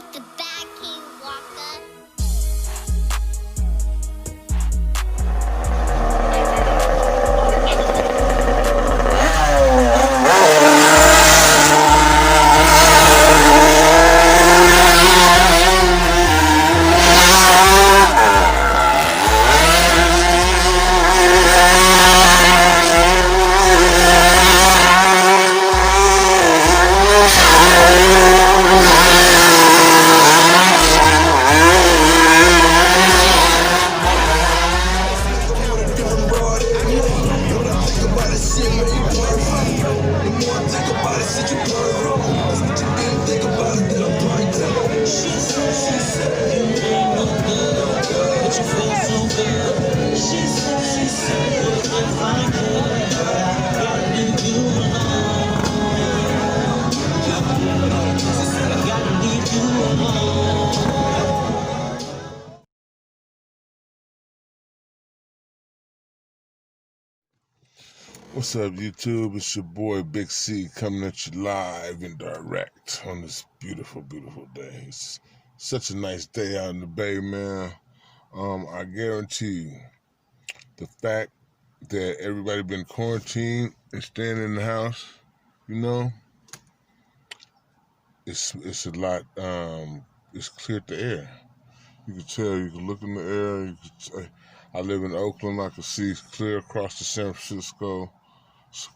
Beat the bad King Walker. What's up, YouTube? It's your boy Big C coming at you live and direct on this beautiful, beautiful day. It's such a nice day out in the Bay, man. I guarantee you, the fact that everybody been quarantined and staying in the house, it's a lot. It's cleared the air. You can tell. You can look in the air. I live in Oakland. I can see clear across to San Francisco.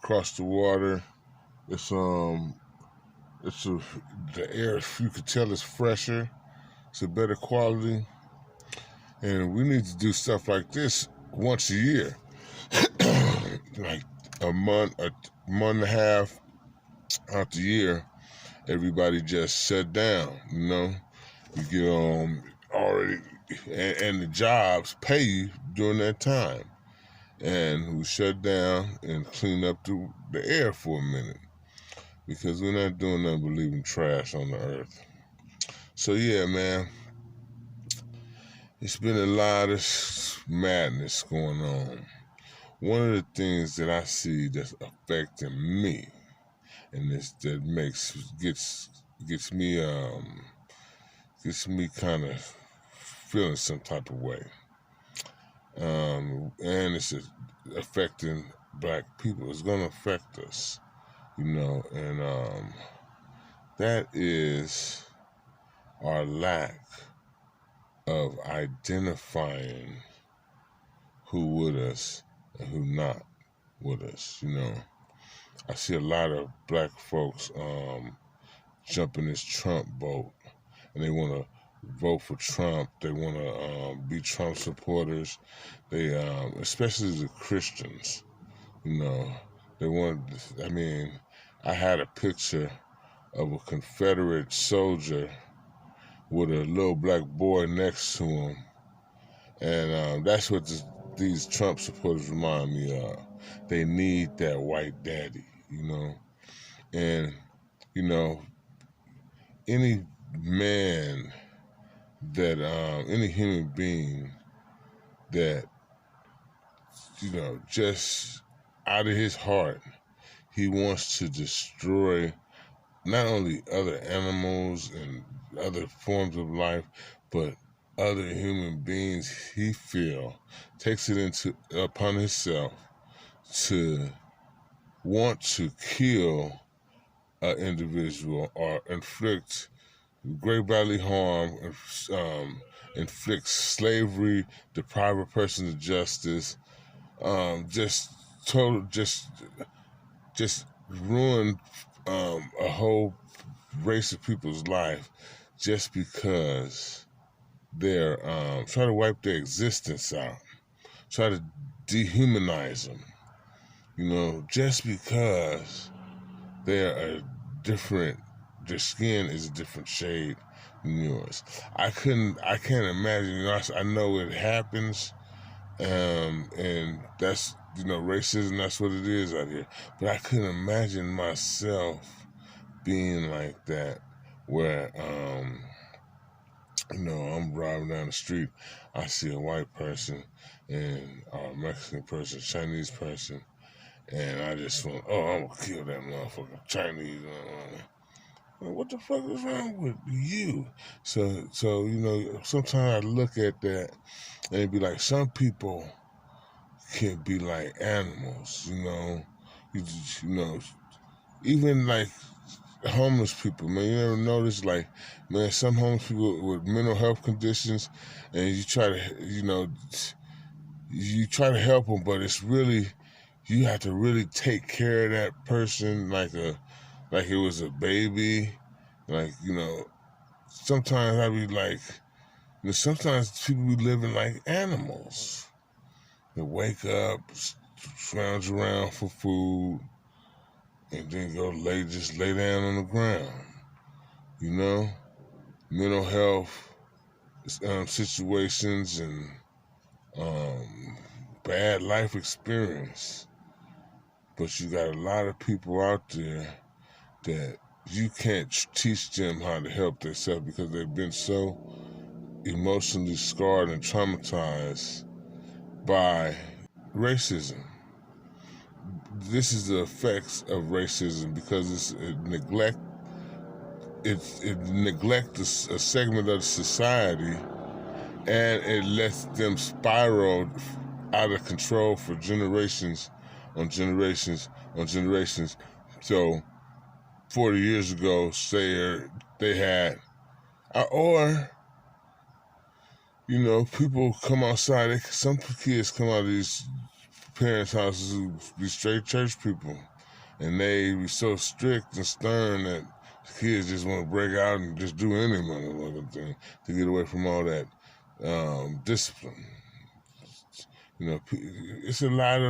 Across the water. The air, you could tell, it's fresher. It's a better quality, and we need to do stuff like this once a year, like a month and a half out the year. Everybody just shut down. You get already, and the jobs pay you during that time. And we shut down and clean up the air for a minute, because we're not doing nothing but leaving trash on the earth. So yeah, man, it's been a lot of madness going on. One of the things that I see that's affecting me, and gets me kind of feeling some type of way. And it's affecting black people. It's gonna affect us, and that is our lack of identifying who with us and who not with us. I see a lot of black folks jump in this Trump boat, and they want to vote for Trump. They want to be Trump supporters. They, especially the Christians, they want. I mean, I had a picture of a Confederate soldier with a little black boy next to him, and that's what these Trump supporters remind me of. They need that white daddy, and any man that any human being that just out of his heart, he wants to destroy not only other animals and other forms of life, but other human beings. He takes it upon himself to want to kill an individual or inflict great bodily harm, inflict slavery, deprive a person of justice, just ruin a whole race of people's life, just because they're trying to wipe their existence out, try to dehumanize them, just because they're their skin is a different shade than yours. I can't imagine, I know it happens, and that's, racism, that's what it is out here. But I couldn't imagine myself being like that, where, I'm driving down the street, I see a white person and a Mexican person, Chinese person, and I just want, I'm gonna kill that motherfucker, Chinese. What the fuck is wrong with you? So sometimes I look at that and be like, some people can be like animals, you know, even like homeless people, man. You ever notice, like, man, some homeless people with mental health conditions, and you try to, you try to help them, but it's really, you have to really take care of that person like it was a baby, like, sometimes I be like, sometimes people be living like animals. They wake up, scrounge around for food, and then just lay down on the ground. Mental health situations and bad life experience. But you got a lot of people out there that you can't teach them how to help themselves because they've been so emotionally scarred and traumatized by racism. This is the effects of racism because it neglects a segment of the society, and it lets them spiral out of control for generations on generations on generations. So 40 years ago, say they had, or people come outside. Some kids come out of these parents' houses who be straight church people, and they be so strict and stern that kids just want to break out and just do any motherfucking thing to get away from all that discipline. It's a lot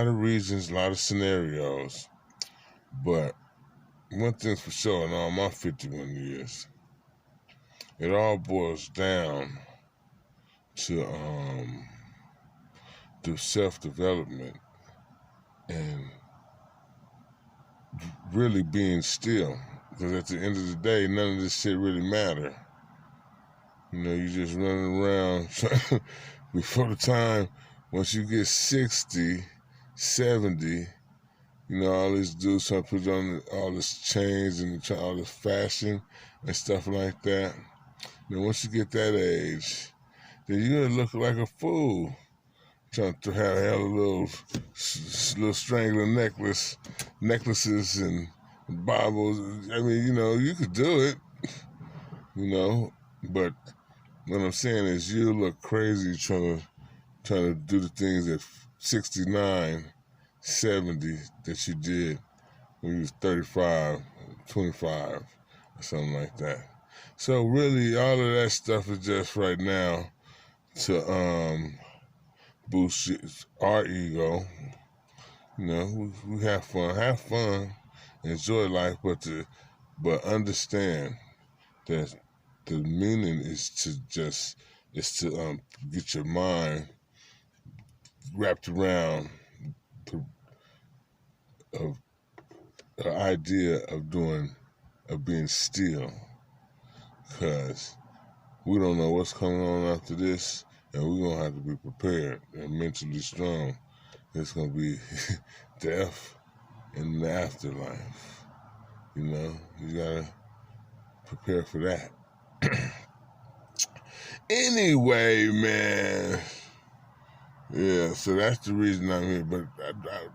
of reasons, a lot of scenarios, but one thing's for sure, in all my 51 years, it all boils down to self-development and really being still. Because at the end of the day, none of this shit really matter. You just running around before the time, once you get 60, 70, all these dudes trying to put on all this chains and all this fashion and stuff like that. Then once you get that age, then you're going to look like a fool. Trying to have a little strangler necklaces and Bibles. I mean, you could do it, but what I'm saying is you look crazy trying to do the things at 69, 70 that you did when you was 35, 25, or something like that. So really, all of that stuff is just right now to boost our ego. We have fun, enjoy life, but understand that the meaning is to get your mind wrapped around the idea of being still, because we don't know what's coming on after this, and we're going to have to be prepared and mentally strong. It's going to be death in the afterlife. You got to prepare for that. Anyway, man. Yeah, so that's the reason I'm here. But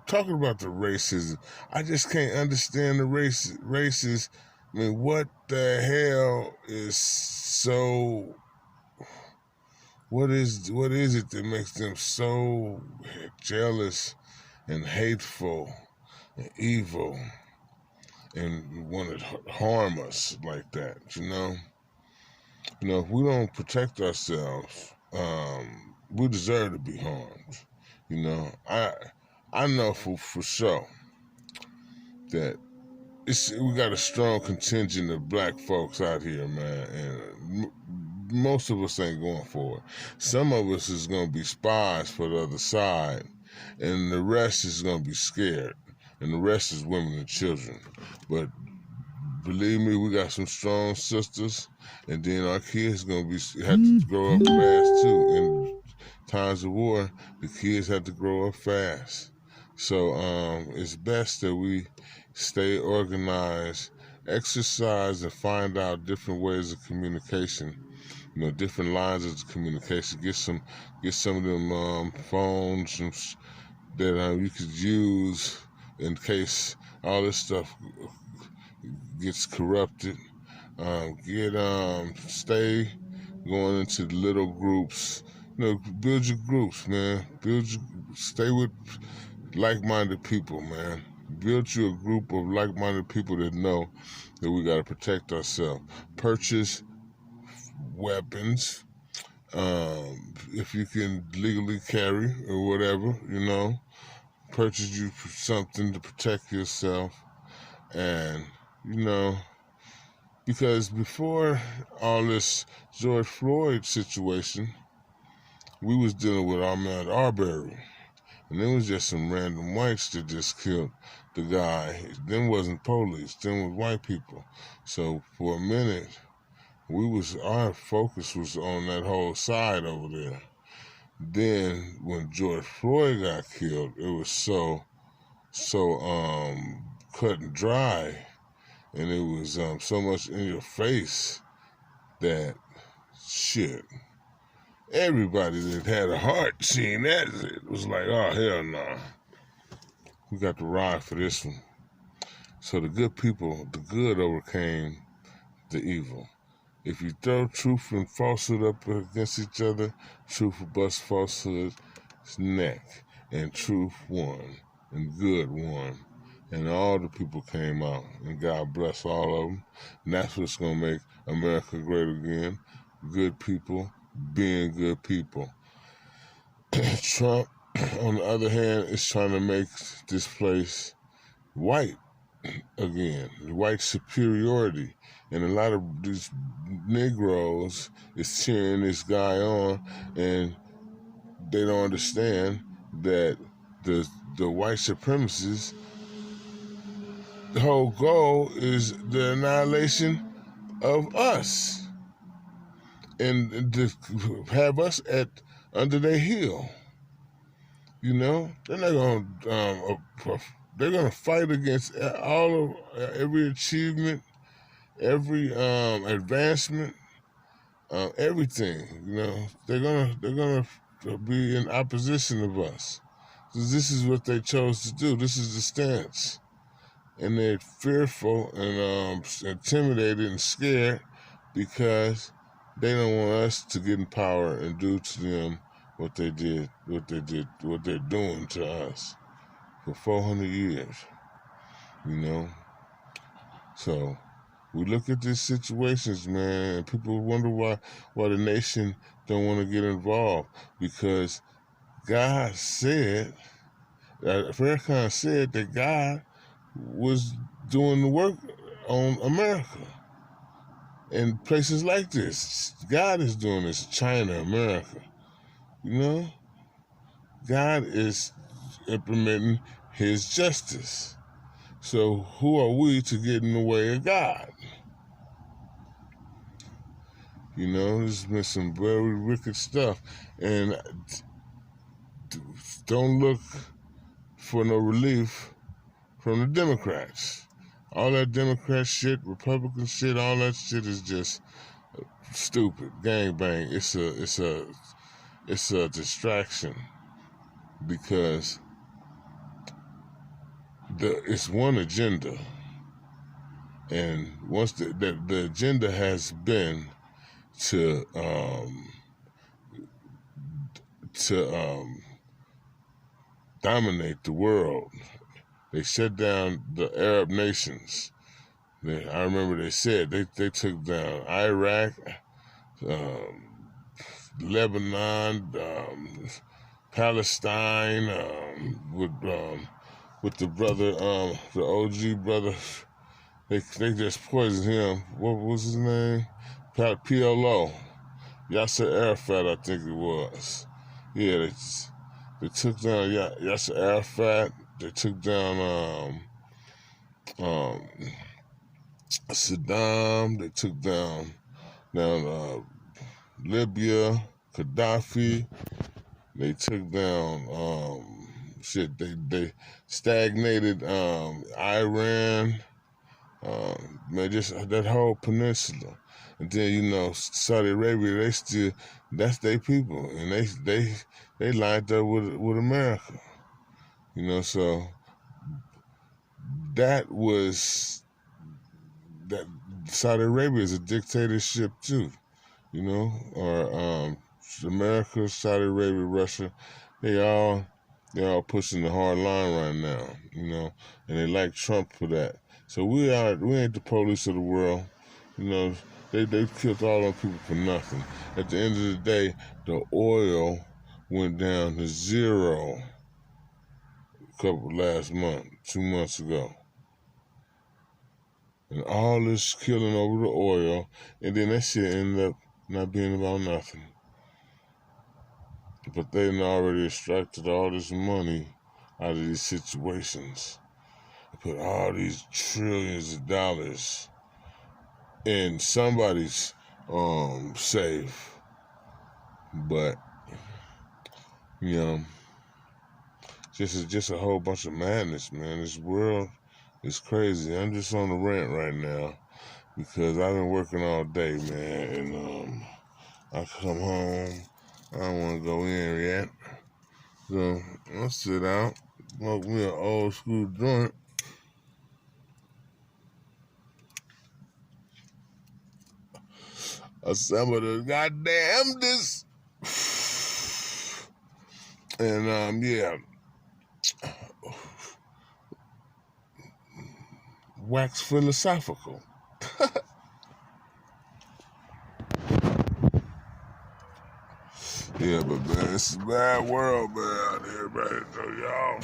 talking about the racism, I just can't understand the races. I mean, what the hell is so... What is it that makes them so jealous and hateful and evil and want to harm us like that? If we don't protect ourselves, we deserve to be harmed. I know for sure that we got a strong contingent of black folks out here, man, and most of us ain't going for it. Some of us is going to be spies for the other side, and the rest is going to be scared, and the rest is women and children. But believe me, we got some strong sisters, and then our kids going to have to grow up fast too. In times of war, the kids have to grow up fast. So it's best that we stay organized exercise and find out different ways of communication. Different lines of communication. Get some of them phones that you could use in case all this stuff gets corrupted. Stay going into little groups. Build your groups, man. Stay with like-minded people, man. Build you a group of like-minded people that know that we got to protect ourselves. Purchase weapons, if you can legally carry or whatever, purchase you something to protect yourself. And, because before all this George Floyd situation, we was dealing with Ahmaud Arbery. And it was just some random whites that just killed the guy. Them wasn't police, them was white people. So for a minute, our focus was on that whole side over there. Then when George Floyd got killed, it was so cut and dry, and it was so much in your face that shit. Everybody that had a heart seeing that, it was like, oh, hell no. Nah. We got to ride for this one. So the good overcame the evil. If you throw truth and falsehood up against each other, truth will bust falsehood's neck. And truth won, and good won. And all the people came out, and God bless all of them. And that's what's going to make America great again. Good people being good people. Trump, on the other hand, is trying to make this place white again, white superiority. And a lot of these Negroes is cheering this guy on, and they don't understand that the white supremacists, the whole goal is the annihilation of us, and to have us under their heel. They're not they're gonna fight against every achievement, every advancement, everything. They're gonna be in opposition of us. So this is what they chose to do. This is the stance, and they're fearful and intimidated and scared because they don't want us to get in power and do to them what they're doing to us for 400 years. So we look at these situations, man, and people wonder why the nation don't want to get involved, because God said, Farrakhan said that God was doing the work on America. In places like this, God is doing this. China, America. God is implementing his justice. So who are we to get in the way of God? There's been some very wicked stuff. And don't look for no relief from the Democrats. All that Democrat shit, Republican shit, all that shit is just stupid. Gangbang. It's a distraction, because it's one agenda, and once the agenda has been to dominate the world. They shut down the Arab nations. I remember they said they took down Iraq, Lebanon, Palestine, with the brother, the OG brother. They just poisoned him. What was his name? PLO. Yasser Arafat, I think it was. Yeah, they took down Yasser Arafat. They took down Saddam. They took down Libya, Gaddafi. They took down They stagnated Iran. Man, just that whole peninsula. And then, you know, Saudi Arabia, that's their people. And they lined up with America. You know, so that Saudi Arabia is a dictatorship too, you know, or America, Saudi Arabia, Russia, they all pushing the hard line right now, you know, and they like Trump for that. So we ain't the police of the world, you know. They killed all them people for nothing. At the end of the day, the oil went down to zero last month, 2 months ago. And all this killing over the oil, and then that shit ended up not being about nothing. But they already extracted all this money out of these situations. They put all these trillions of dollars in somebody's safe. But, you know, just a whole bunch of madness, man. This world is crazy. I'm just on the rant right now because I've been working all day, man, and I come home, I don't want to go in yet, so I'll sit out, smoke me an old school joint. Some of the goddamn this, and yeah, wax philosophical. Yeah, but man, it's a bad world, man, out here, man. So y'all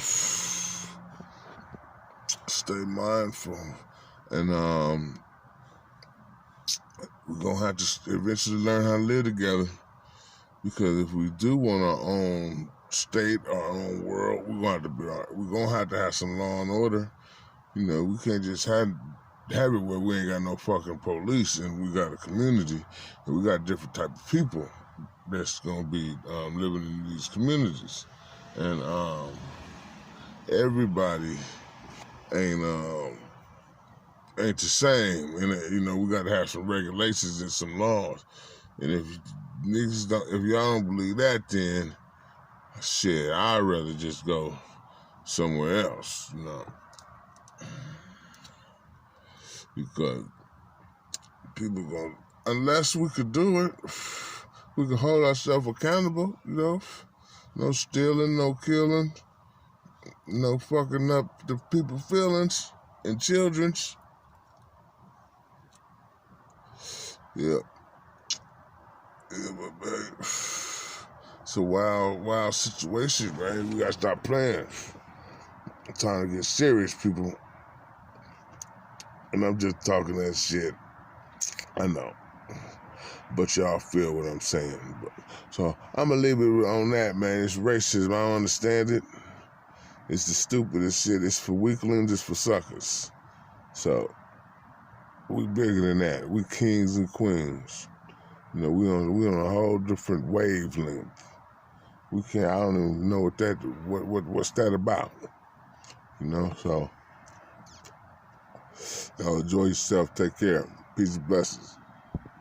stay mindful, and we're gonna have to eventually learn how to live together. Because if we do want our own state, our own world, we're gonna have to have some law and order. You know, we can't just have it where we ain't got no fucking police, and we got a community, and we got different type of people that's gonna be living in these communities, and everybody ain't the same, and you know, we got to have some regulations and some laws, and if y'all don't believe that, then shit, I'd rather just go somewhere else, you know, because people unless we could do it, we can hold ourselves accountable, you know. No stealing, no killing, no fucking up the people's feelings and children's. Yeah. Yeah, but man, it's a wild situation, man. We gotta stop playing. I'm trying to get serious, people. And I'm just talking that shit. I know. But y'all feel what I'm saying. So I'm gonna leave it on that, man. It's racism. I don't understand it. It's the stupidest shit. It's for weaklings. It's for suckers. So we bigger than that. We kings and queens. You know, we on a whole different wavelength. We can't. I don't even know what's that about. You know. So y'all enjoy yourself. Take care. Peace and blessings.